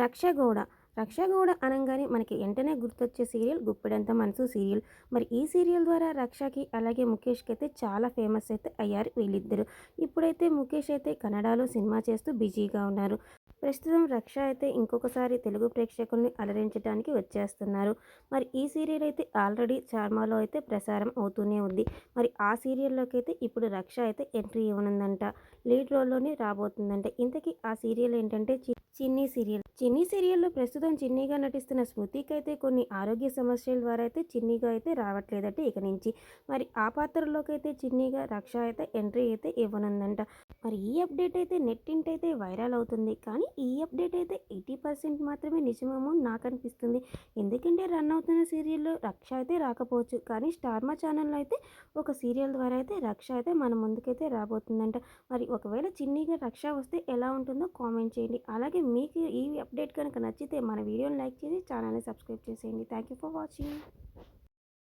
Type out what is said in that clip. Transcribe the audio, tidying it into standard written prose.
రక్షగౌడ. రక్షగౌడ అనంగానే మనకి వెంటనే గుర్తొచ్చే సీరియల్ 'గుప్పెడంత మనసు' సీరియల్. మరి ఈ సీరియల్ ద్వారా రక్షకి అలాగే ముఖేష్‌కి అయితే చాలా ఫేమస్ అయితే అయ్యారు వీళ్ళిద్దరూ. ఇప్పుడైతే ముఖేష్ అయితే కన్నడలో సినిమా చేస్తూ బిజీగా ఉన్నారు. ప్రస్తుతం రక్ష అయితే ఇంకొకసారి తెలుగు ప్రేక్షకుల్ని అలరించడానికి వచ్చేస్తున్నారు. మరి ఈ సీరియల్ అయితే ఆల్రెడీ చార్మాలో అయితే ప్రసారం అవుతూనే ఉంది. మరి ఆ సీరియల్‌లోకి అయితే ఇప్పుడు రక్ష అయితే ఎంట్రీ ఇవ్వనుందంట. లీడ్ రోల్‌లోనే రాబోతుందంట. ఇంతకీ ఆ సీరియల్ ఏంటంటే చిన్ని సీరియల్. చిన్ని సీరియల్‌లో ప్రస్తుతం చిన్నిగా నటిస్తున్న స్మృతికైతే కొన్ని ఆరోగ్య సమస్యల ద్వారా అయితే చిన్నిగా అయితే రావట్లేదట ఇక నుంచి. మరి ఆ పాత్రలోకైతే చిన్నిగా రక్ష అయితే ఎంట్రీ అయితే ఇవ్వనుందంట. మరి ఈ అప్డేట్ అయితే నెట్టింటైతే వైరల్ అవుతుంది. కానీ ఈ అప్డేట్ అయితే 80% మాత్రమే నిజమేమో నాకనిపిస్తుంది. ఎందుకంటే రన్ అవుతున్న సీరియల్‌లో రక్ష అయితే రాకపోవచ్చు. కానీ స్టార్ మా ఛానల్‌లో అయితే ఒక సీరియల్ ద్వారా అయితే రక్ష అయితే మన ముందుకైతే రాబోతుందంట. మరి ఒకవేళ చిన్నిగా రక్ష వస్తే ఎలా ఉంటుందో కామెంట్ చేయండి. అలాగే మీకు ఈ అప్డేట్ కనుక నచ్చితే మన వీడియోని లైక్ చేసి ఛానల్‌ని సబ్స్క్రైబ్ చేసేయండి. Thank you for watching.